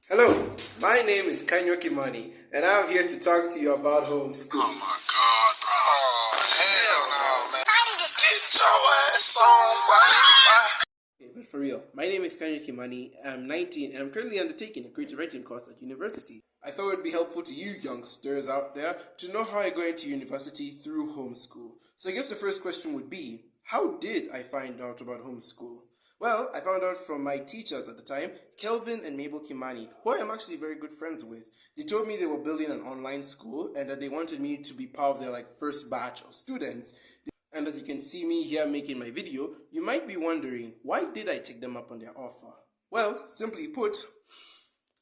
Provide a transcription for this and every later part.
Hello, my name is Kanyo Kimani, and I'm here to talk to you about homeschooling. Oh my God, bro. Oh, hell no, man. Get your ass on, boy. Okay, but for real, my name is Kanyo Kimani, I'm 19, and I'm currently undertaking a creative writing course at university. I thought it would be helpful to you youngsters out there to know how I go into university through homeschool. So I guess the first question would be, how did I find out about homeschool? Well, I found out from my teachers at the time, Kelvin and Mabel Kimani, who I am actually very good friends with. They told me they were building an online school and that they wanted me to be part of their first batch of students. And as you can see me here making my video, you might be wondering, why did I take them up on their offer? Well, simply put,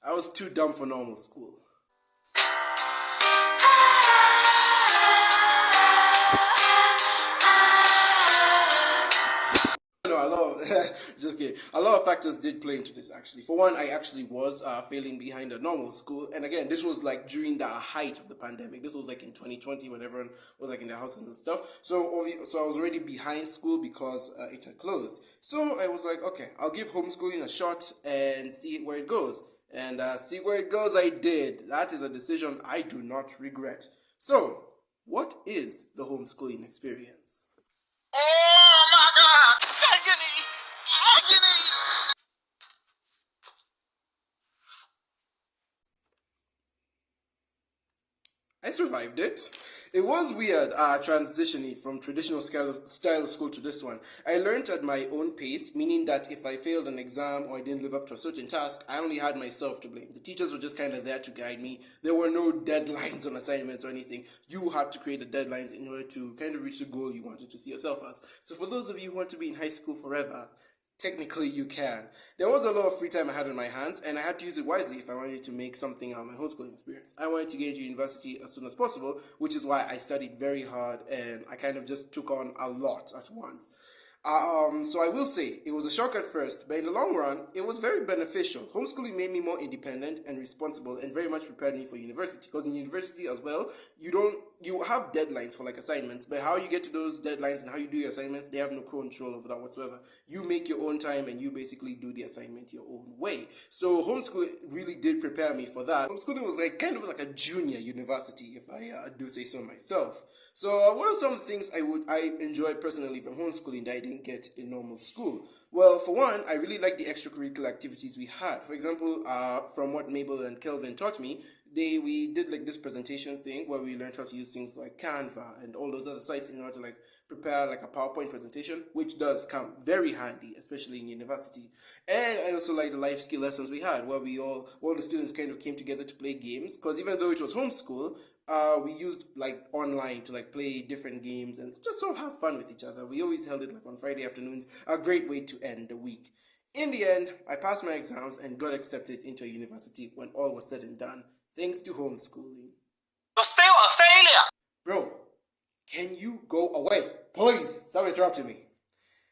I was too dumb for normal school. No, a lot of, just kidding. A lot of factors did play into this actually. For one, I actually was failing behind a normal school, and again, this was during the height of the pandemic. This was in 2020 when everyone was in their houses and stuff. So I was already behind school because it had closed. So I was like, okay, I'll give homeschooling a shot and see where it goes. And see where it goes, I did. That is a decision I do not regret. So, what is the homeschooling experience? Oh my God. Agony. Agony. I survived it. It was weird transitioning from traditional style of school to this one. I learned at my own pace, meaning that if I failed an exam or I didn't live up to a certain task, I only had myself to blame. The teachers were just kind of there to guide me. There were no deadlines on assignments or anything. You had to create the deadlines in order to kind of reach the goal you wanted to see yourself as. So for those of you who want to be in high school forever, technically you can. There was a lot of free time I had on my hands, and I had to use it wisely if I wanted to make something out of my homeschooling experience. I wanted to get into university as soon as possible, which is why I studied very hard and I kind of just took on a lot at once. So I will say it was a shock at first, but in the long run, it was very beneficial. Homeschooling made me more independent and responsible, and very much prepared me for university. Because in university as well, you have deadlines for assignments, but how you get to those deadlines and how you do your assignments, they have no control over that whatsoever. You make your own time and you basically do the assignment your own way. So homeschooling really did prepare me for that. Homeschooling was kind of like a junior university, if I do say so myself. So what are some of the things I enjoyed personally from homeschooling that I didn't get in normal school? Well, for one, I really liked the extracurricular activities we had. For example, from what Mabel and Kelvin taught me, we did this presentation thing where we learned how to use things like Canva and all those other sites in order to prepare a PowerPoint presentation, which does come very handy, especially in university. And I also like the life skill lessons we had, where all the students kind of came together to play games. Because even though it was homeschool, we used online to play different games and just sort of have fun with each other. We always held it on Friday afternoons, a great way to end the week. In the end, I passed my exams and got accepted into a university when all was said and done, thanks to homeschooling. You're still a failure. Bro, can you go away? Please, stop interrupting me.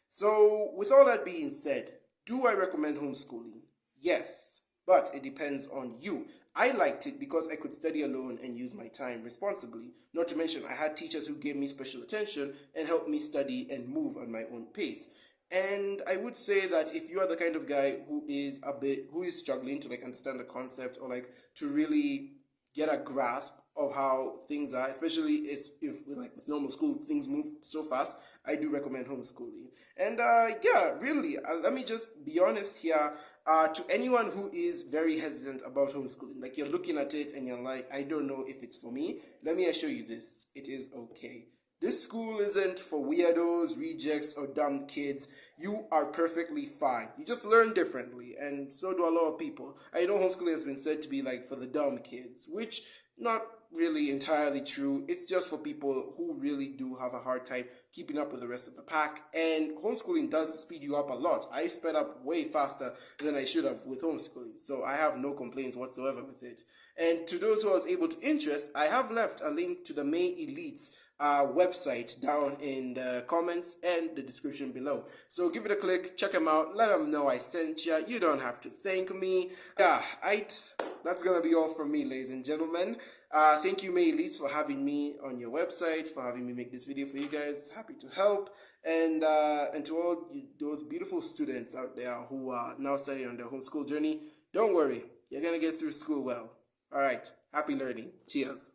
So, with all that being said, do I recommend homeschooling? Yes, but it depends on you. I liked it because I could study alone and use my time responsibly. Not to mention, I had teachers who gave me special attention and helped me study and move on my own pace. And I would say that if you are the kind of guy who is struggling to understand the concept or to really get a grasp of how things are, especially if with normal school things move so fast, I do recommend homeschooling. And really, let me just be honest here. To anyone who is very hesitant about homeschooling, you're looking at it and you're like, I don't know if it's for me, let me assure you this: it is okay. This school isn't for weirdos, rejects, or dumb kids. You are perfectly fine. You just learn differently, and so do a lot of people. I know homeschooling has been said to be for the dumb kids, which not really entirely true. It's just for people who really do have a hard time keeping up with the rest of the pack, and homeschooling does speed you up a lot. I sped up way faster than I should have with homeschooling, so I have no complaints whatsoever with it. And to those who I was able to interest, I have left a link to the May Elites website down in the comments and the description below. So give it a click, check them out, let them know I sent you. You don't have to thank me. That's gonna be all from me, ladies and gentlemen. Thank you, May Elites, for having me on your website, for having me make this video for you guys. Happy to help. And to all those beautiful students out there who are now studying on their homeschool journey, don't worry. You're gonna get through school well. All right. Happy learning. Cheers.